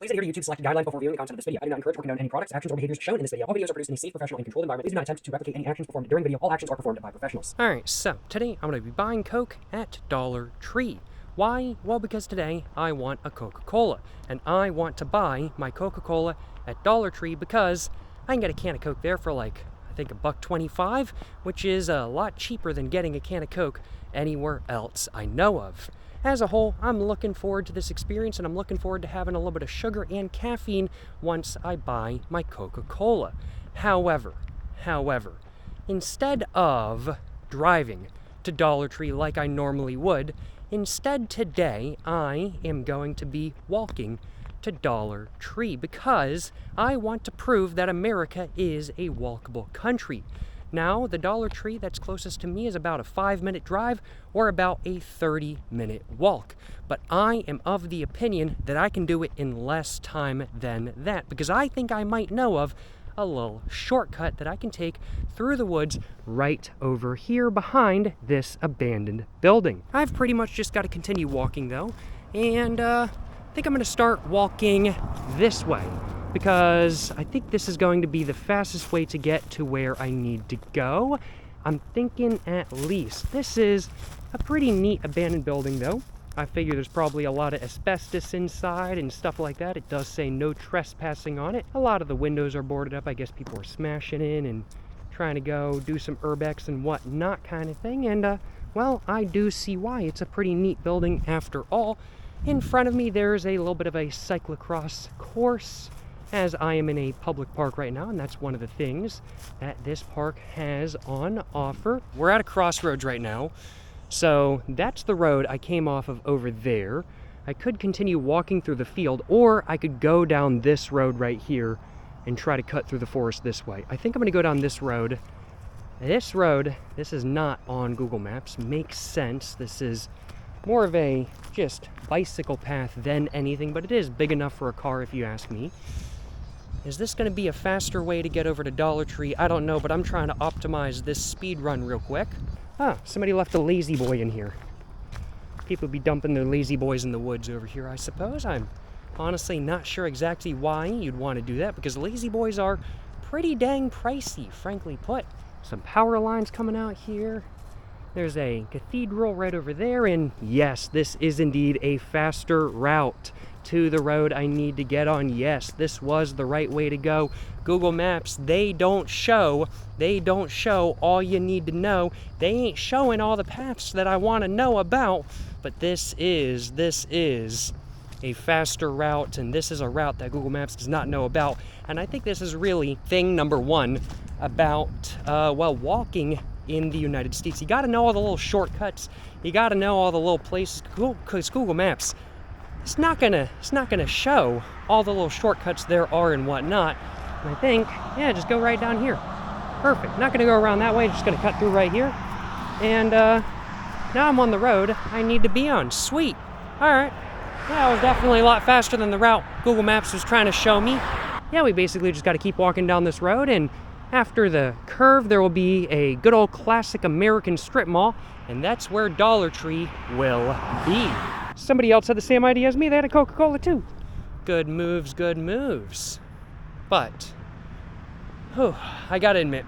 Please adhere to YouTube's selected guidelines before viewing the content of this video. I do not encourage or condone any products, actions, or behaviors shown in this video. All videos are produced in a safe, professional, and controlled environment. Please do not attempt to replicate any actions performed during the video. All actions are performed by professionals. Alright, so today I'm going to be buying Coke at Dollar Tree. Why? Well, because today I want a Coca-Cola. And I want to buy my Coca-Cola at Dollar Tree because I can get a can of Coke there for like, I think $1.25, which is a lot cheaper than getting a can of Coke anywhere else I know of. As a whole, I'm looking forward to this experience, and I'm looking forward to having a little bit of sugar and caffeine once I buy my Coca-Cola. However, instead of driving to Dollar Tree like I normally would, instead today I am going to be walking to Dollar Tree because I want to prove that America is a walkable country. Now, the Dollar Tree that's closest to me is about a 5-minute drive or about a 30-minute walk. But I am of the opinion that I can do it in less time than that because I think I might know of a little shortcut that I can take through the woods right over here behind this abandoned building. I've pretty much just got to continue walking though, and I think I'm going to start walking this way, because I think this is going to be the fastest way to get to where I need to go. I'm thinking at least. This is a pretty neat abandoned building though. I figure there's probably a lot of asbestos inside and stuff like that. It does say no trespassing on it. A lot of the windows are boarded up. I guess people are smashing in and trying to go do some urbex and whatnot kind of thing. And well, I do see why. It's a pretty neat building after all. In front of me there's a little bit of a cyclocross course, as I am in a public park right now, and that's one of the things that this park has on offer. We're at a crossroads right now, so that's the road I came off of over there. I could continue walking through the field, or I could go down this road right here and try to cut through the forest this way. I think I'm gonna go down this road. This road, this is not on Google Maps, makes sense. This is more of a just bicycle path than anything, but it is big enough for a car if you ask me. Is this going to be a faster way to get over to Dollar Tree? I don't know, but I'm trying to optimize this speed run real quick. Ah, somebody left a lazy boy in here. People be dumping their lazy boys in the woods over here, I suppose. I'm honestly not sure exactly why you'd want to do that, because lazy boys are pretty dang pricey, frankly put. Some power lines coming out here. There's a cathedral right over there, and yes, this is indeed a faster route to the road I need to get on. Yes, this was the right way to go. Google Maps, they don't show all you need to know. They ain't showing all the paths that I want to know about, but this is a faster route, and this is a route that Google Maps does not know about. And I think this is really thing number one about, walking in the United States. You got to know all the little shortcuts. You got to know all the little places, because Google Maps, it's not gonna show all the little shortcuts there are and whatnot. And I think, yeah, just go right down here. Perfect. Not gonna go around that way. Just gonna cut through right here. And now I'm on the road I need to be on. Sweet. All right. Yeah, I was definitely a lot faster than the route Google Maps was trying to show me. Yeah, we basically just got to keep walking down this road, and after the curve, there will be a good old classic American strip mall, and that's where Dollar Tree will be. Somebody else had the same idea as me. They had a Coca-Cola too. Good moves, good moves. But, I gotta admit,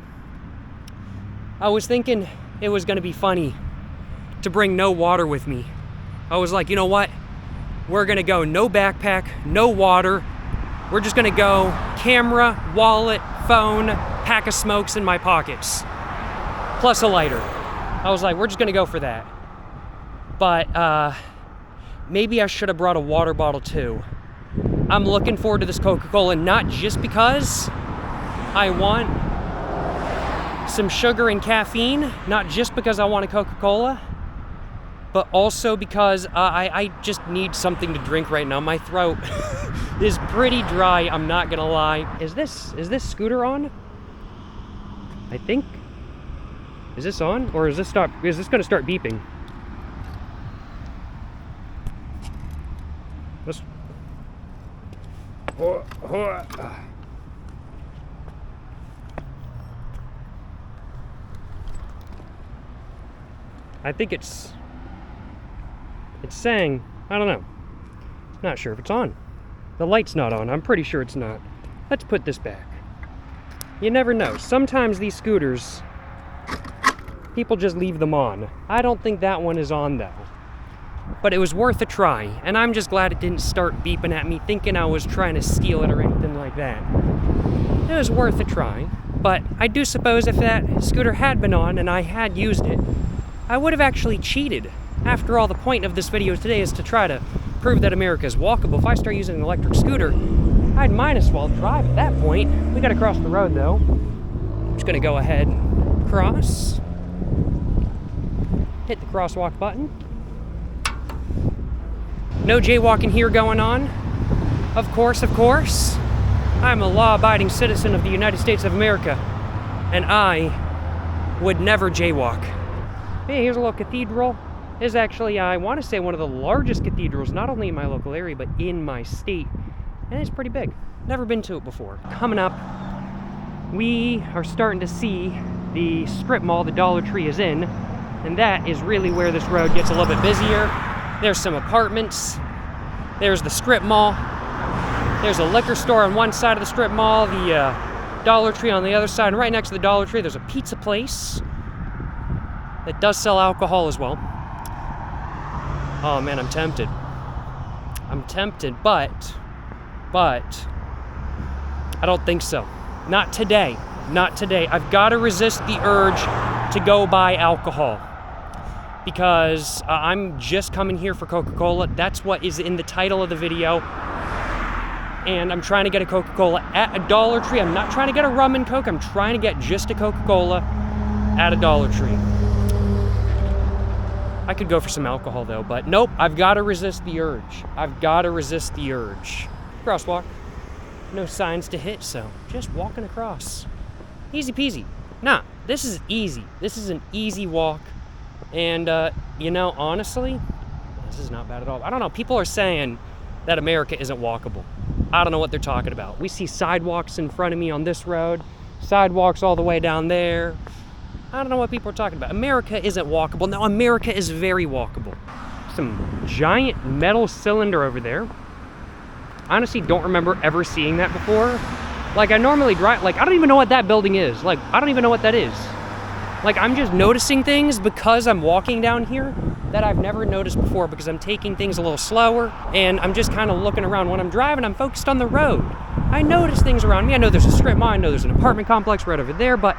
I was thinking it was gonna be funny to bring no water with me. I was like, you know what? We're gonna go no backpack, no water. We're just gonna go camera, wallet, phone, pack of smokes in my pockets, plus a lighter. I was like, we're just gonna go for that. But maybe I should have brought a water bottle too. I'm looking forward to this Coca-Cola, not just because I want some sugar and caffeine, not just because I want a Coca-Cola, but also because I just need something to drink right now. My throat is pretty dry, I'm not gonna lie. Is this scooter on? I think. Is this on? Or is this gonna start beeping? Let's... I think it's saying, I don't know. Not sure if it's on. The light's not on. I'm pretty sure it's not. Let's put this back. You never know. Sometimes these scooters, people just leave them on. I don't think that one is on though. But it was worth a try, and I'm just glad it didn't start beeping at me thinking I was trying to steal it or anything like that. It was worth a try, but I do suppose if that scooter had been on and I had used it, I would have actually cheated. After all, the point of this video today is to try to prove that America is walkable. If I start using an electric scooter, I'd might as well drive at that point. We gotta cross the road though. I'm just gonna go ahead, cross, hit the crosswalk button. No jaywalking here going on. Of course, of course. I'm a law-abiding citizen of the United States of America, and I would never jaywalk. Hey, here's a little cathedral. This is actually, I want to say, one of the largest cathedrals, not only in my local area, but in my state. And it's pretty big. Never been to it before. Coming up, we are starting to see the strip mall the Dollar Tree is in, and that is really where this road gets a little bit busier. There's some apartments. There's the strip mall. There's a liquor store on one side of the strip mall, the Dollar Tree on the other side. And right next to the Dollar Tree, there's a pizza place that does sell alcohol as well. Oh man, I'm tempted. I'm tempted, but I don't think so. Not today. Not today. I've got to resist the urge to go buy alcohol. Because I'm just coming here for Coca-Cola. That's what is in the title of the video. And I'm trying to get a Coca-Cola at a Dollar Tree. I'm not trying to get a rum and Coke. I'm trying to get just a Coca-Cola at a Dollar Tree. I could go for some alcohol though, but nope, I've got to resist the urge. I've got to resist the urge. Crosswalk. No signs to hit, so just walking across. Easy peasy. Nah, this is easy. This is an easy walk. And, you know, honestly, this is not bad at all. I don't know, people are saying that America isn't walkable. I don't know what they're talking about. We see sidewalks in front of me on this road, sidewalks all the way down there. I don't know what people are talking about. America isn't walkable. No, America is very walkable. Some giant metal cylinder over there. Honestly, don't remember ever seeing that before. Like, I normally drive, like, I don't even know what that building is. Like, I don't even know what that is. Like, I'm just noticing things because I'm walking down here that I've never noticed before because I'm taking things a little slower and I'm just kind of looking around. When I'm driving, I'm focused on the road. I notice things around me. I know there's a strip mall. I know there's an apartment complex right over there, but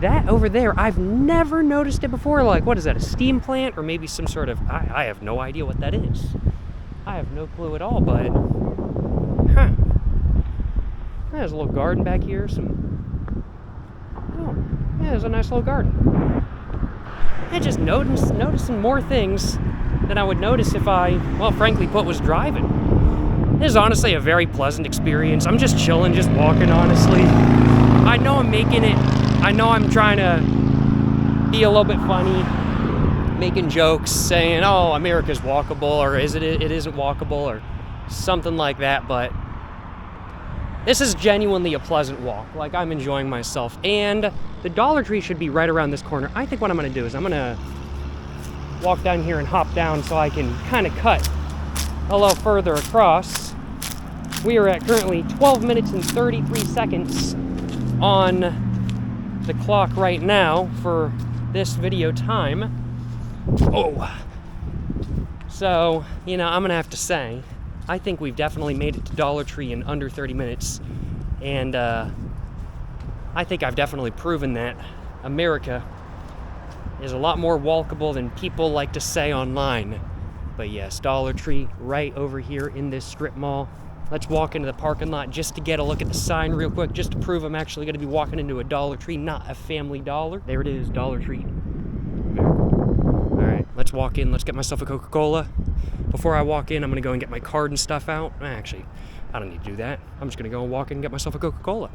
that over there, I've never noticed it before. Like, what is that, a steam plant or maybe some sort of, I have no idea what that is. I have no clue at all, but, huh. There's a little garden back here, yeah, there's a nice little garden. Yeah, just noticing more things than I would notice if I, well, frankly put, was driving. This is honestly a very pleasant experience. I'm just chilling, just walking, honestly. I know I'm making it, I know I'm trying to be a little bit funny, making jokes, saying, oh, America's walkable, or it isn't walkable, or something like that, but this is genuinely a pleasant walk. Like, I'm enjoying myself. And the Dollar Tree should be right around this corner. I think what I'm gonna do is I'm gonna walk down here and hop down so I can kind of cut a little further across. We are at currently 12 minutes and 33 seconds on the clock right now for this video time. Oh. So, you know, I'm gonna have to say, I think we've definitely made it to Dollar Tree in under 30 minutes, and I think I've definitely proven that America is a lot more walkable than people like to say online. But yes, Dollar Tree right over here in this strip mall. Let's walk into the parking lot just to get a look at the sign real quick, just to prove I'm actually going to be walking into a Dollar Tree, not a Family Dollar. There it is, Dollar Tree. All right, let's walk in. Let's get myself a Coca-Cola. Before I walk in, I'm gonna go and get my card and stuff out. Actually, I don't need to do that. I'm just gonna go and walk in and get myself a Coca-Cola.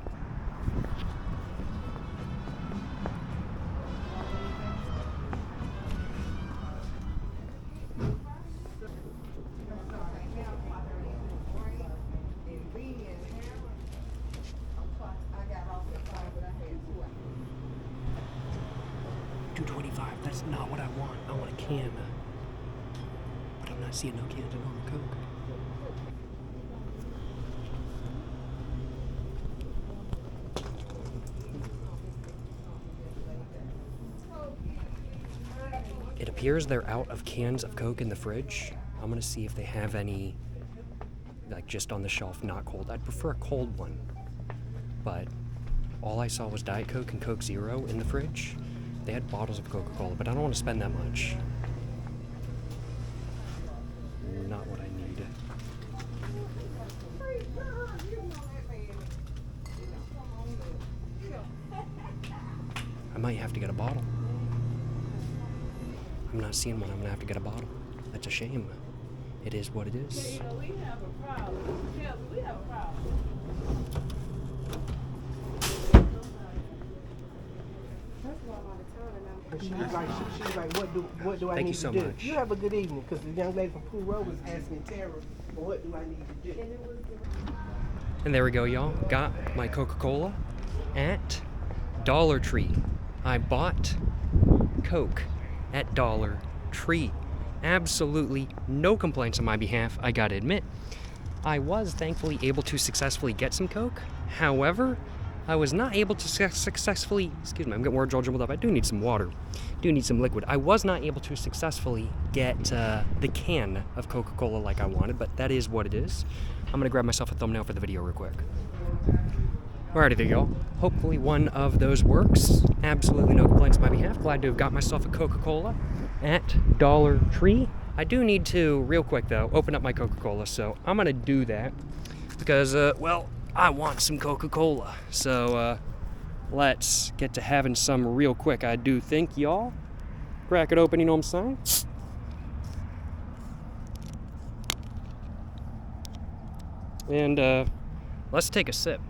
$2.25, that's not what I want. I want a can. But I'm not seeing no cans of normal Coke. It appears they're out of cans of Coke in the fridge. I'm gonna see if they have any, like, just on the shelf, not cold. I'd prefer a cold one, but all I saw was Diet Coke and Coke Zero in the fridge. They had bottles of Coca-Cola, but I don't want to spend that much. Not what I need. I might have to get a bottle. I'm not seeing one. I'm gonna have to get a bottle. That's a shame. It is what it is. We have a problem. Yeah, we have a problem. She's like, what do I Thank need you so to do? much. You have a good evening, because the young lady from Pool Road was asking Tara, what do I need to do? And there we go, y'all. Got my Coca-Cola at Dollar Tree. I bought Coke at Dollar Tree. Absolutely no complaints on my behalf, I gotta admit. I was thankfully able to successfully get some Coke. However, I was not able to successfully, excuse me, I'm getting words all jumbled up. I do need some water, do need some liquid. I was not able to successfully get the can of Coca-Cola like I wanted, but that is what it is. I'm gonna grab myself a thumbnail for the video real quick. Alrighty there, y'all. Hopefully one of those works. Absolutely no complaints on my behalf. Glad to have got myself a Coca-Cola at Dollar Tree. I do need to, real quick though, open up my Coca-Cola, so I'm gonna do that because, well, I want some Coca-Cola. So, let's get to having some real quick, I do think, y'all. Crack it open, you know what I'm saying? And, let's take a sip.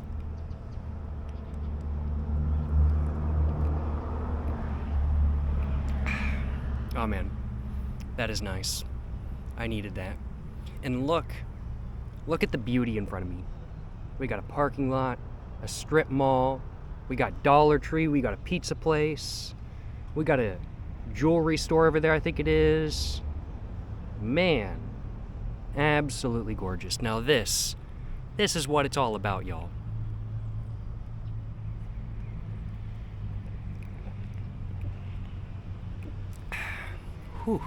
Oh man, that is nice. I needed that. And look at the beauty in front of me. We got a parking lot, a strip mall, we got Dollar Tree, we got a pizza place, we got a jewelry store over there, I think it is. Man, absolutely gorgeous. Now this is what it's all about, y'all. Whew.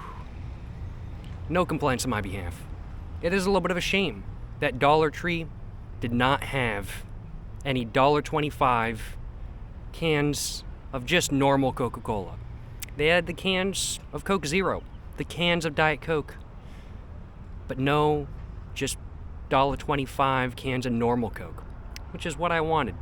No complaints on my behalf. It is a little bit of a shame that Dollar Tree did not have any $1.25 cans of just normal Coca-Cola. They had the cans of Coke Zero, the cans of Diet Coke, but no, just $1.25 cans of normal Coke, which is what I wanted.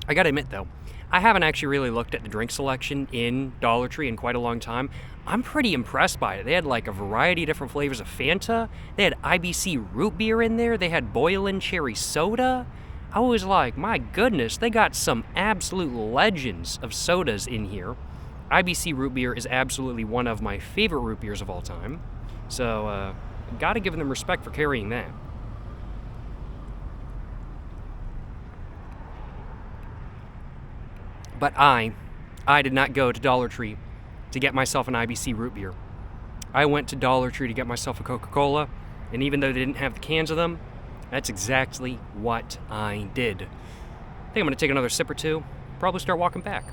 I gotta admit though, I haven't actually really looked at the drink selection in Dollar Tree in quite a long time. I'm pretty impressed by it. They had like a variety of different flavors of Fanta. They had IBC root beer in there. They had Boylan cherry soda. I was like, my goodness, they got some absolute legends of sodas in here. IBC root beer is absolutely one of my favorite root beers of all time. So, gotta give them respect for carrying that. But I did not go to Dollar Tree to get myself an IBC root beer. I went to Dollar Tree to get myself a Coca-Cola, and even though they didn't have the cans of them, that's exactly what I did. I think I'm gonna take another sip or two, probably start walking back.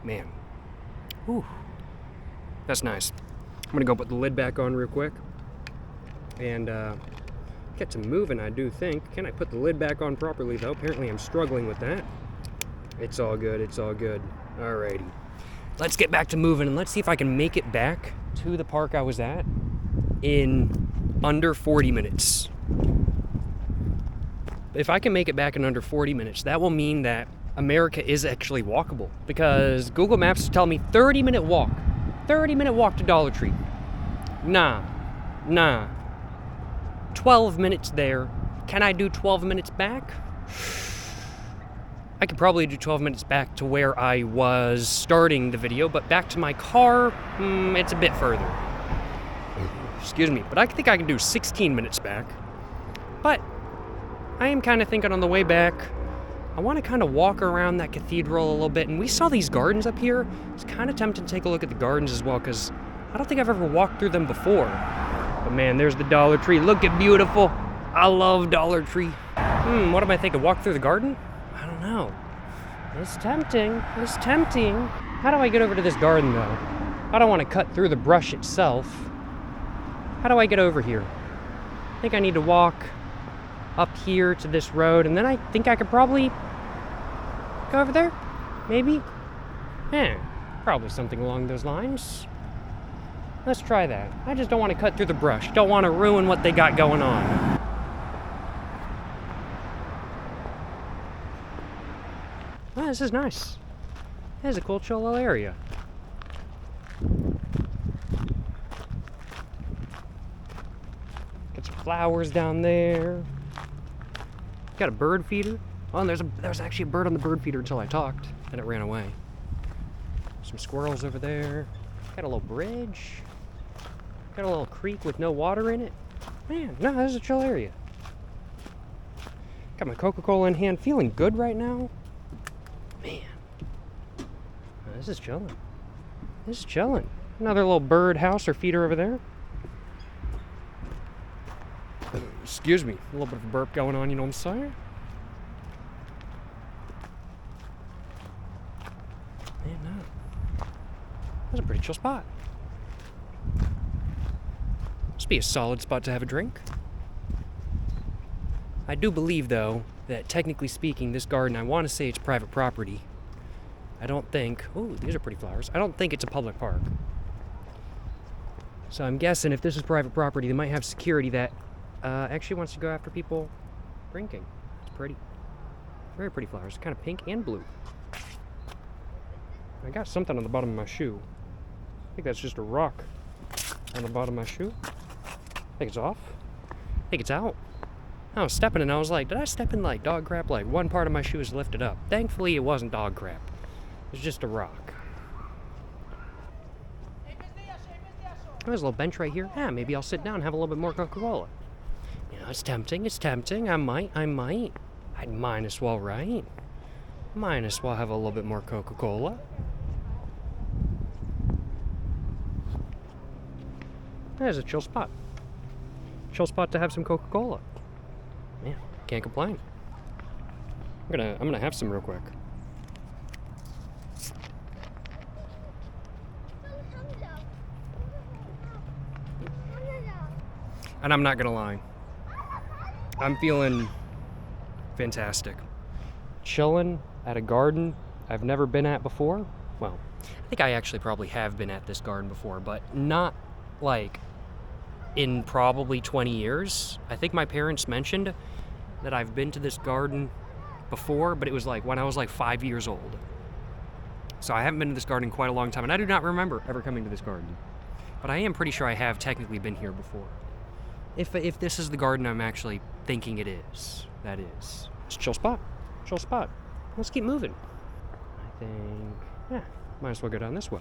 Man, whew, that's nice. I'm gonna go put the lid back on real quick and get to moving, I do think. Can I put the lid back on properly though? Apparently I'm struggling with that. It's all good, it's all good. Alrighty. Let's get back to moving and let's see if I can make it back to the park I was at in under 40 minutes. If I can make it back in under 40 minutes, that will mean that America is actually walkable, because Google Maps is telling me 30-minute walk. 30-minute walk to Dollar Tree. Nah. 12 minutes there. Can I do 12 minutes back? I could probably do 12 minutes back to where I was starting the video, but back to my car, it's a bit further. Excuse me, but I think I can do 16 minutes back. But I am kind of thinking on the way back, I want to kind of walk around that cathedral a little bit, and we saw these gardens up here. It's kind of tempting to take a look at the gardens as well, because I don't think I've ever walked through them before. But man, there's the Dollar Tree. Look at beautiful. I love Dollar Tree. What am I thinking? Walk through the garden? I don't know. It's tempting. It's tempting. How do I get over to this garden, though? I don't want to cut through the brush itself. How do I get over here? I think I need to walk up here to this road, and then I think I could probably go over there? Maybe? Yeah, probably something along those lines. Let's try that. I just don't want to cut through the brush. Don't want to ruin what they got going on. Oh, this is nice. This is a cool, chill little area. Got some flowers down there. Got a bird feeder. Oh, and there's actually a bird on the bird feeder until I talked. Then it ran away. Some squirrels over there. Got a little bridge. Got a little creek with no water in it. Man, no, this is a chill area. Got my Coca-Cola in hand. Feeling good right now. Man. Oh, this is chilling. This is chilling. Another little bird house or feeder over there. Excuse me. A little bit of a burp going on, you know what I'm saying? Man, no. That's a pretty chill spot. Must be a solid spot to have a drink. I do believe, though, that technically speaking, this garden, I want to say it's private property. I don't think... Ooh, these are pretty flowers. I don't think it's a public park. So I'm guessing if this is private property, they might have security that actually wants to go after people drinking. It's pretty. Very pretty flowers. Kind of pink and blue. I got something on the bottom of my shoe. I think that's just a rock on the bottom of my shoe. I think it's off. I think it's out. I was stepping and I was like, did I step in like dog crap? Like one part of my shoe is lifted up. Thankfully it wasn't dog crap. It was just a rock. There's a little bench right here. Yeah, maybe I'll sit down and have a little bit more Coca-Cola. You know, it's tempting, it's tempting. I might. I'd might as well, right? Might as well have a little bit more Coca-Cola. There's a chill spot. Chill spot to have some Coca-Cola. Man, can't complain. I'm gonna have some real quick. And I'm not gonna lie. I'm feeling fantastic. Chilling at a garden I've never been at before. Well, I think I actually probably have been at this garden before, but not like in probably 20 years. I think my parents mentioned that I've been to this garden before, but it was like when I was like 5 years old. So I haven't been to this garden in quite a long time, and I do not remember ever coming to this garden. But I am pretty sure I have technically been here before. If this is the garden I'm actually thinking it is, that is. It's a chill spot. Chill spot. Let's keep moving. I think, yeah, might as well go down this way.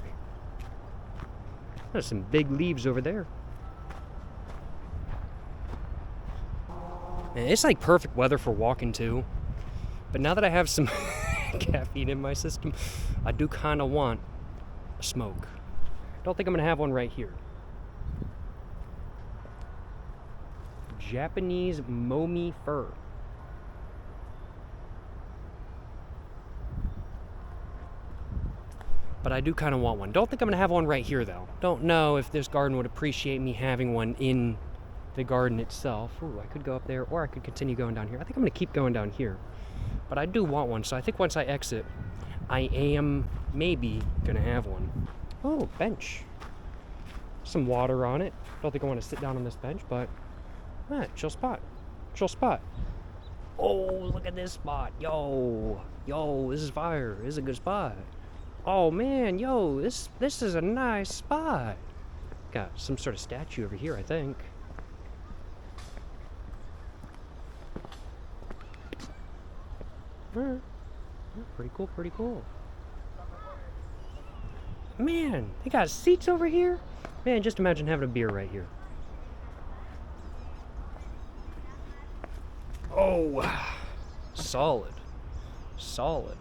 There's some big leaves over there. Man, it's like perfect weather for walking too. But now that I have some caffeine in my system, I do kind of want a smoke. Don't think I'm gonna have one right here. Japanese momi fir. But I do kind of want one. Don't think I'm gonna have one right here though. Don't know if this garden would appreciate me having one in the garden itself. Ooh, I could go up there or I could continue going down here. I think I'm gonna keep going down here. But I do want one, so I think once I exit, I am maybe gonna have one. Oh, bench. Some water on it. Don't think I want to sit down on this bench, but chill spot. Chill spot. Oh, look at this spot. Yo, this is fire. This is a good spot. Oh man, yo, this is a nice spot. Got some sort of statue over here, I think. Pretty cool, pretty cool. Man, they got seats over here. Man, just imagine having a beer right here. Oh, solid. Solid.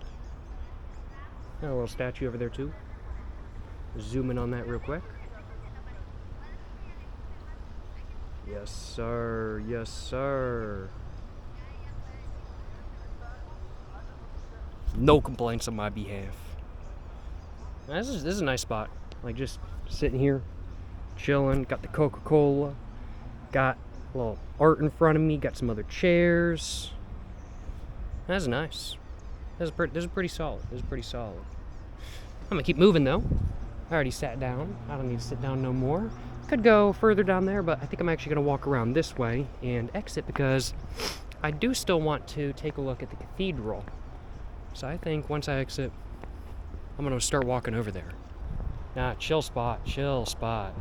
Got a little statue over there too. Zoom in on that real quick. Yes, sir. Yes, sir. No complaints on my behalf. This is a nice spot. Like, just sitting here, chilling. Got the Coca-Cola. Got a little art in front of me. Got some other chairs. That's nice. This is pretty solid. This is pretty solid. I'm gonna keep moving though. I already sat down. I don't need to sit down no more. Could go further down there, but I think I'm actually gonna walk around this way and exit because I do still want to take a look at the cathedral. So I think once I exit, I'm gonna start walking over there. Nah, chill spot, chill spot.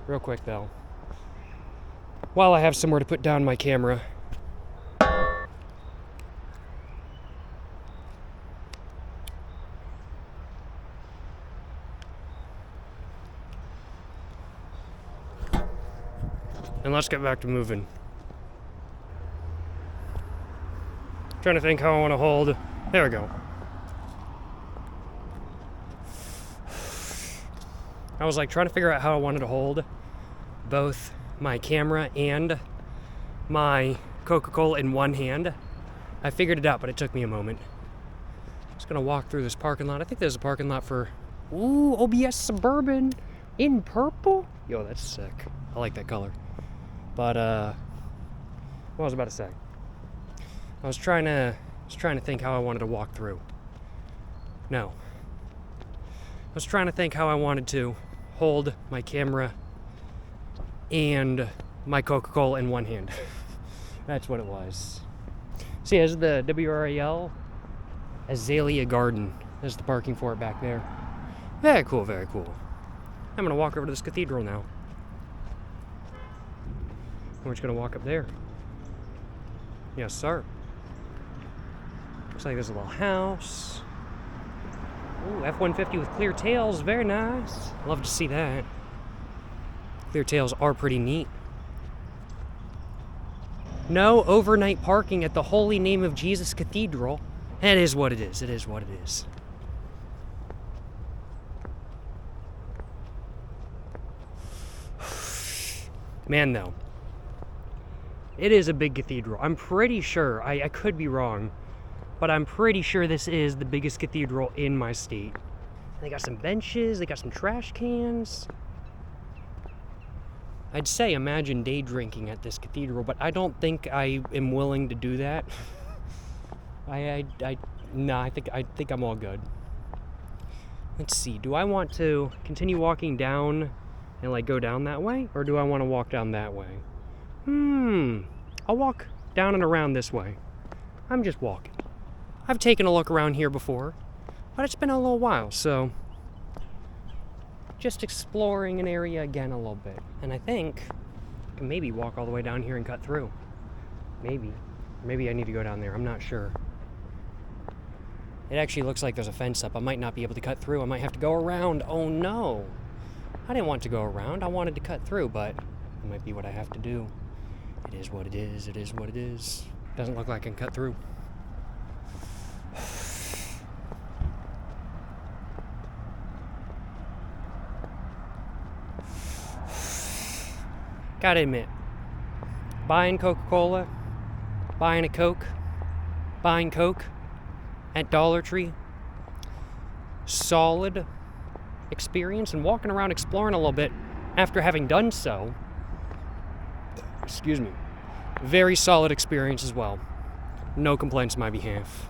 Real quick though, while I have somewhere to put down my camera, and let's get back to moving. Trying to think how I want to hold. There we go. I was like trying to figure out how I wanted to hold both my camera and my Coca-Cola in one hand. I figured it out, but it took me a moment. Just gonna walk through this parking lot. I think there's a parking lot for, ooh, OBS Suburban in purple. Yo, that's sick. I like that color. But what was I about to say? I was trying to think how I wanted to walk through. No. I was trying to think how I wanted to hold my camera and my Coca-Cola in one hand. That's what it was. See, there's the WRAL Azalea Garden. There's the parking for it back there. Very cool, very cool. I'm gonna walk over to this cathedral now. We're just gonna walk up there. Yes, sir. Looks like there's a little house. Ooh, F-150 with clear tails, very nice. Love to see that. Clear tails are pretty neat. No overnight parking at the Holy Name of Jesus Cathedral. It is what it is. It is what it is. Man, though. It is a big cathedral. I'm pretty sure, I could be wrong, but I'm pretty sure this is the biggest cathedral in my state. They got some benches, they got some trash cans. I'd say imagine day drinking at this cathedral, but I don't think I am willing to do that. No, I think I'm all good. Let's see, do I want to continue walking down and like go down that way? Or do I want to walk down that way? I'll walk down and around this way. I'm just walking. I've taken a look around here before, but it's been a little while, so just exploring an area again a little bit. And I think I can maybe walk all the way down here and cut through. Maybe. Maybe I need to go down there. I'm not sure. It actually looks like there's a fence up. I might not be able to cut through. I might have to go around. Oh no. I didn't want to go around. I wanted to cut through, but it might be what I have to do. It is what it is. It is what it is. Doesn't look like I can cut through. Gotta admit, buying Coca-Cola, buying a Coke, buying Coke at Dollar Tree, solid experience, and walking around exploring a little bit after having done so, excuse me, very solid experience as well. No complaints on my behalf.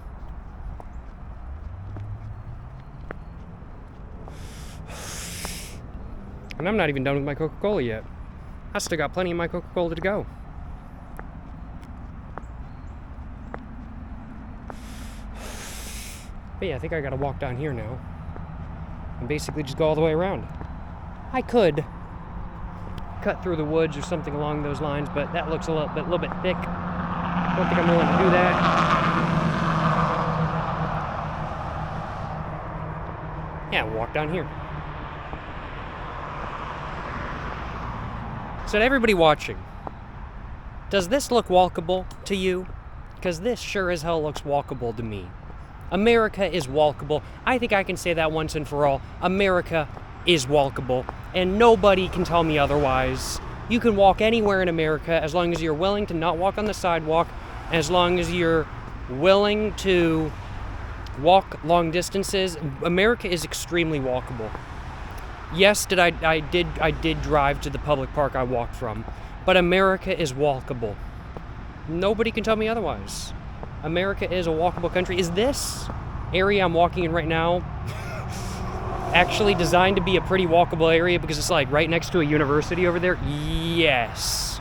And I'm not even done with my Coca-Cola yet. I still got plenty of my Coca-Cola to go. But yeah, I think I gotta walk down here now and basically just go all the way around. I could cut through the woods or something along those lines, but that looks a little bit thick. Don't think I'm willing to do that. Yeah, walk down here. So to everybody watching, does this look walkable to you? Because this sure as hell looks walkable to me. America is walkable. I think I can say that once and for all. America is walkable, and nobody can tell me otherwise. You can walk anywhere in America as long as you're willing to not walk on the sidewalk, as long as you're willing to walk long distances. America is extremely walkable. Yes, I did drive to the public park I walked from, but America is walkable. Nobody can tell me otherwise. America is a walkable country. Is this area I'm walking in right now actually designed to be a pretty walkable area because it's like right next to a university over there? Yes.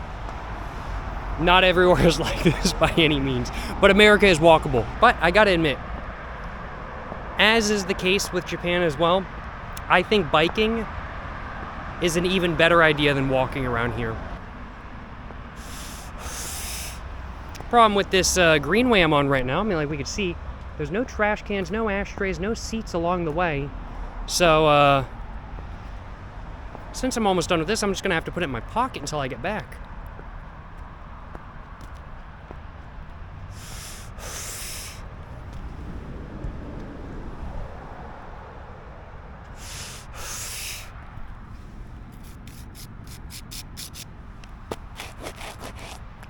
Not everywhere is like this by any means, but America is walkable. But I gotta admit, as is the case with Japan as well, I think biking is an even better idea than walking around here. Problem with this greenway I'm on right now, I mean, like we could see, there's no trash cans, no ashtrays, no seats along the way. So, since I'm almost done with this, I'm just gonna have to put it in my pocket until I get back.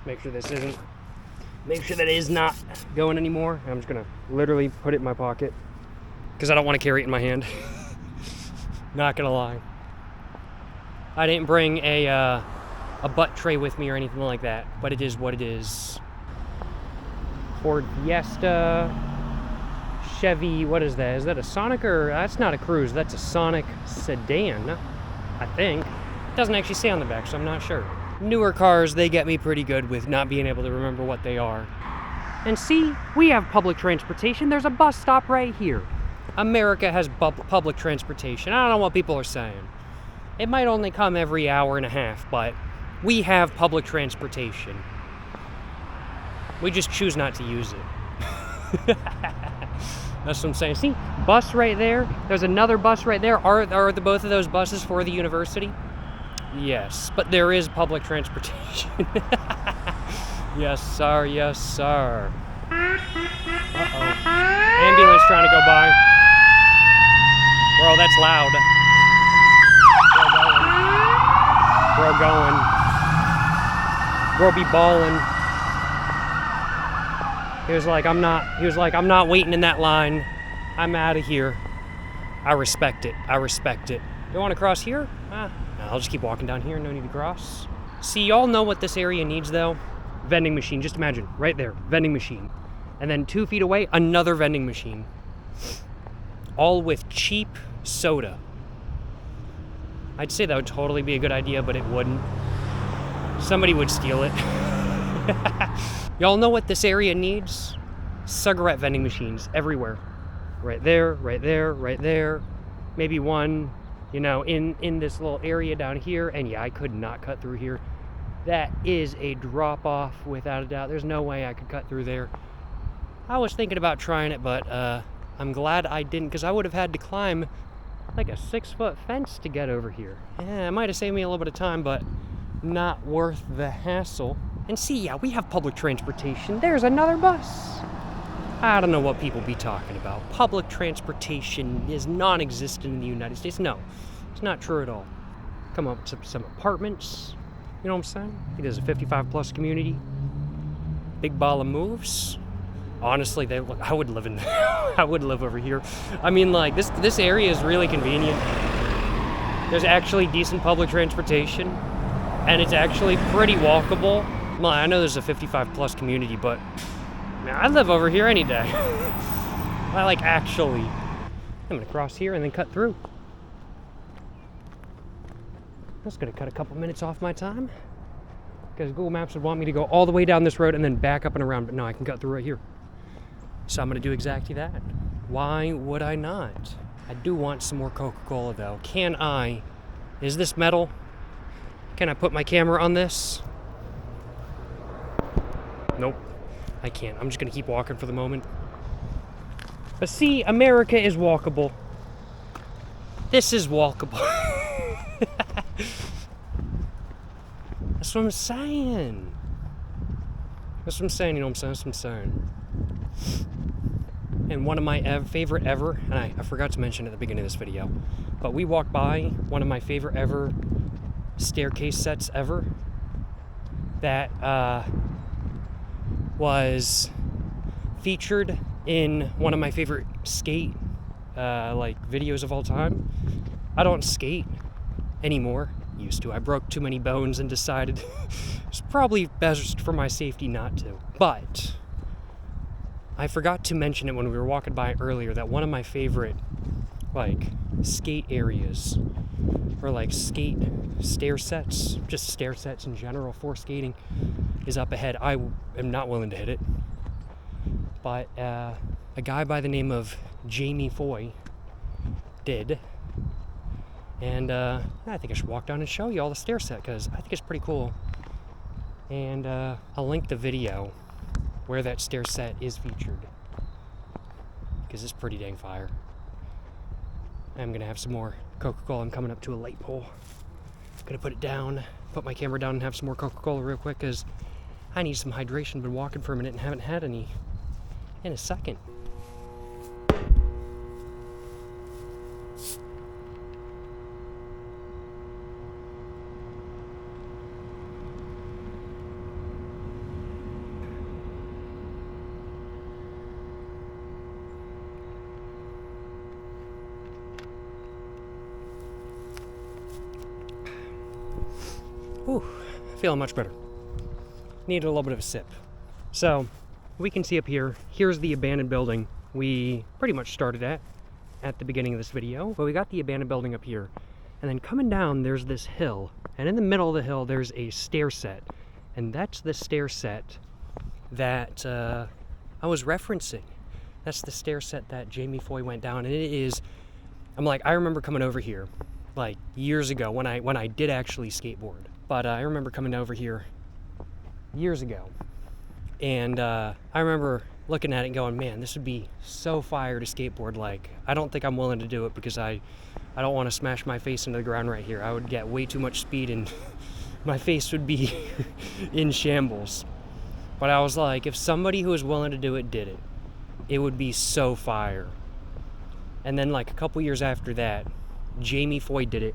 Make sure that is not going anymore. I'm just gonna literally put it in my pocket because I don't want to carry it in my hand. Not gonna lie. I didn't bring a butt tray with me or anything like that, but it is what it is. Ford Fiesta, Chevy, what is that? Is that a Sonic or, that's not a Cruise, that's a Sonic sedan, I think. It doesn't actually say on the back, so I'm not sure. Newer cars, they get me pretty good with not being able to remember what they are. And see, we have public transportation. There's a bus stop right here. America has public transportation. I don't know what people are saying. It might only come every hour and a half, but we have public transportation. We just choose not to use it. That's what I'm saying. See, bus right there. There's another bus right there. Are both of those buses for the university? Yes, but there is public transportation. Yes, sir. Yes, sir. Uh-oh. Ambulance trying to go by. Bro, that's loud. Bro going. Bro be ballin'. He was like, I'm not waiting in that line. I'm out of here. I respect it. I respect it. You want to cross here? I'll just keep walking down here, no need to cross. See, y'all know what this area needs though? Vending machine, just imagine, right there, vending machine. And then 2 feet away, another vending machine. All with cheap soda. I'd say that would totally be a good idea, but it wouldn't. Somebody would steal it. Y'all know what this area needs? Cigarette vending machines everywhere. Right there, right there, right there. Maybe one, you know, in this little area down here. And yeah, I could not cut through here. That is a drop off without a doubt. There's no way I could cut through there. I was thinking about trying it, but I'm glad I didn't, because I would have had to climb like a 6-foot fence to get over here. Yeah, it might have saved me a little bit of time, but not worth the hassle. And see, yeah, we have public transportation. There's another bus. I don't know what people be talking about. Public transportation is non-existent in the United States. No, it's not true at all. Come up to some apartments. You know what I'm saying? I think there's a 55-plus community. Big ball of moves. Honestly, I would live in I would live over here. I mean, like, this area is really convenient. There's actually decent public transportation, and it's actually pretty walkable. Well, I know there's a 55-plus community, but man, I'd live over here any day. I like actually. I'm gonna cross here and then cut through. That's gonna cut a couple minutes off my time, because Google Maps would want me to go all the way down this road and then back up and around, but no, I can cut through right here. So I'm gonna do exactly that. Why would I not? I do want some more Coca-Cola though. Can I? Is this metal? Can I put my camera on this? Nope, I can't. I'm just gonna keep walking for the moment. But see, America is walkable. This is walkable. That's what I'm saying. That's what I'm saying, you know what I'm saying? That's what I'm saying. And one of my favorite ever, and I forgot to mention at the beginning of this video, but we walked by one of my favorite ever staircase sets ever. That was featured in one of my favorite skate videos of all time. I don't skate anymore. Used to. I broke too many bones and decided it's probably best for my safety not to. But I forgot to mention it when we were walking by earlier that one of my favorite skate areas, or skate stair sets, just stair sets in general for skating, is up ahead. I am not willing to hit it, but a guy by the name of Jamie Foy did, and I think I should walk down and show you all the stair set because I think it's pretty cool. And I'll link the video where that stair set is featured because it's pretty dang fire. I'm gonna have some more Coca-Cola. I'm coming up to a light pole. Gonna put it down, put my camera down and have some more Coca-Cola real quick because I need some hydration. Been walking for a minute and haven't had any in a second. Whew, feeling much better. Need a little bit of a sip. So, we can see up here, here's the abandoned building we pretty much started at the beginning of this video. But we got the abandoned building up here. And then coming down, there's this hill. And in the middle of the hill, there's a stair set. And that's the stair set that I was referencing. That's the stair set that Jamie Foy went down. And it is, I remember coming over here years ago when I did actually skateboard. But I remember coming over here years ago, and I remember looking at it and going, man, this would be so fire to skateboard. I don't think I'm willing to do it because I don't want to smash my face into the ground right here. I would get way too much speed and my face would be in shambles. But I was like, if somebody who was willing to do it did it, it would be so fire. And then a couple years after that, Jamie Foy did it.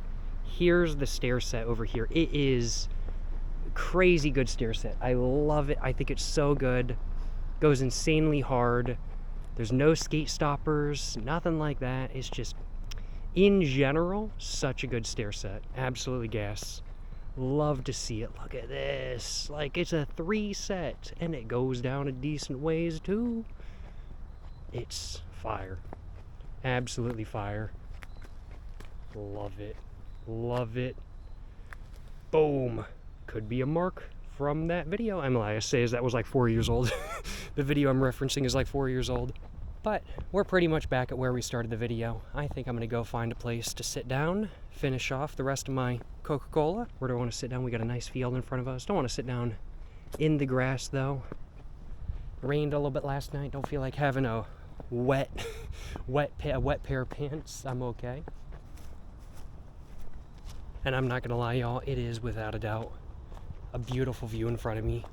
Here's the stair set over here. It is crazy good stair set. I love it. I think it's so good. Goes insanely hard. There's no skate stoppers, nothing like that. It's just, in general, such a good stair set. Absolutely gas. Love to see it. Look at this. It's a 3 set, and it goes down a decent ways too. It's fire. Absolutely fire. Love it. Love it. Boom. Could be a mark from that video. I say that was 4 years old. The video I'm referencing is 4 years old. But we're pretty much back at where we started the video. I think I'm gonna go find a place to sit down, finish off the rest of my Coca-Cola. Where do I want to sit down? We got a nice field in front of us. Don't want to sit down in the grass though. Rained a little bit last night. Don't feel like having a wet pair of pants. I'm okay. And I'm not gonna lie, y'all, it is without a doubt a beautiful view in front of me.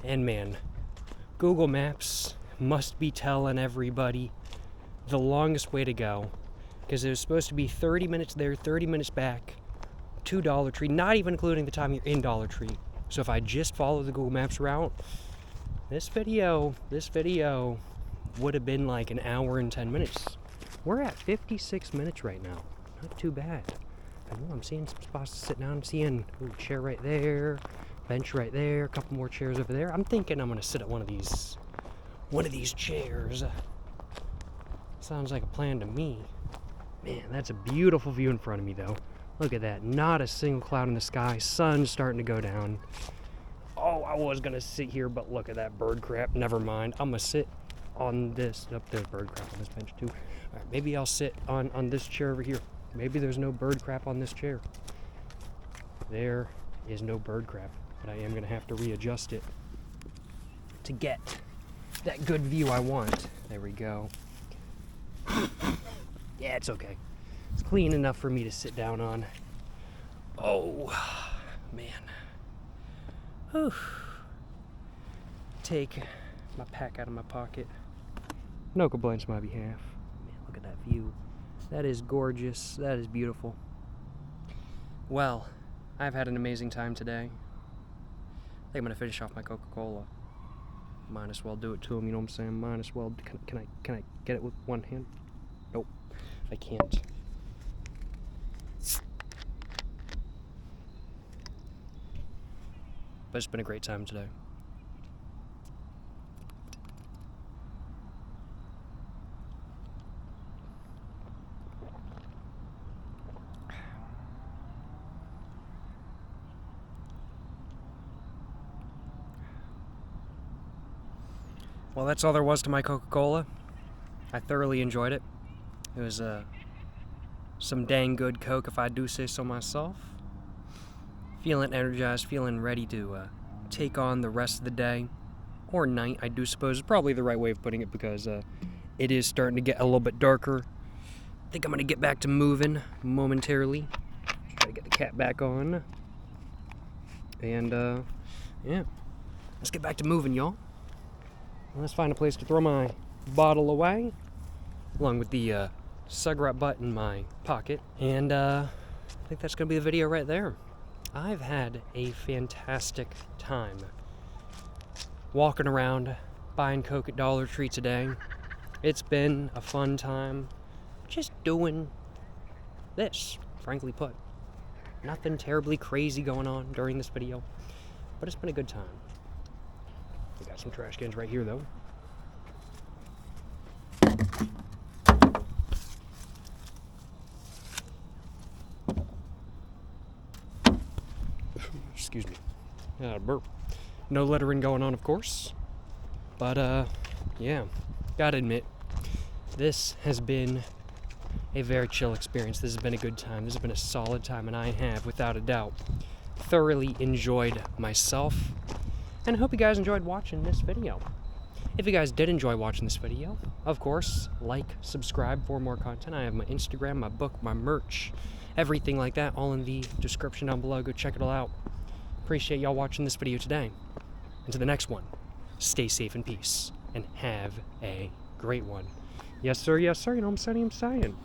And man, Google Maps must be telling everybody the longest way to go, because it was supposed to be 30 minutes there, 30 minutes back to Dollar Tree, not even including the time you're in Dollar Tree. So if I just follow the Google Maps route, this video would have been an hour and 10 minutes. We're at 56 minutes right now. Not too bad. I know I'm seeing some spots to sit down. I'm seeing a chair right there, bench right there, a couple more chairs over there. I'm thinking I'm gonna sit at one of these chairs. Sounds like a plan to me. Man, that's a beautiful view in front of me though. Look at that, not a single cloud in the sky, sun's starting to go down. Oh, I was gonna sit here, but look at that bird crap, never mind. I'm gonna sit on this, there's bird crap on this bench too. All right, maybe I'll sit on this chair over here. Maybe there's no bird crap on this chair. There is no bird crap, but I am gonna have to readjust it to get that good view I want. There we go. Yeah, it's okay. It's clean enough for me to sit down on. Oh, man. Whew. Take my pack out of my pocket. No complaints on my behalf. Man, look at that view. That is gorgeous. That is beautiful. Well, I've had an amazing time today. I think I'm gonna finish off my Coca-Cola. Might as well do it to him, you know what I'm saying? Might as well. Can I get it with one hand? Nope, I can't. But it's been a great time today. Well, that's all there was to my Coca-Cola. I thoroughly enjoyed it. It was some dang good Coke, if I do say so myself. Feeling energized, feeling ready to take on the rest of the day, or night, I do suppose is probably the right way of putting it, because it is starting to get a little bit darker. I think I'm gonna get back to moving momentarily. Try to get the cat back on. And yeah, let's get back to moving, y'all. Let's find a place to throw my bottle away, along with the cigarette butt in my pocket. And I think that's gonna be the video right there. I've had a fantastic time walking around, buying Coke at Dollar Tree today. It's been a fun time just doing this, frankly put. Nothing terribly crazy going on during this video, but it's been a good time. We got some trash cans right here, though. Excuse me. Burp. No littering going on, of course. But, yeah. Gotta admit, this has been a very chill experience. This has been a good time. This has been a solid time, and I have, without a doubt, thoroughly enjoyed myself. And I hope you guys enjoyed watching this video. If you guys did enjoy watching this video, of course, like, subscribe for more content. I have my Instagram, my book, my merch, everything like that, all in the description down below. Go check it all out. Appreciate y'all watching this video today. And to the next one, stay safe and peace, and have a great one. Yes, sir, you know what I'm saying?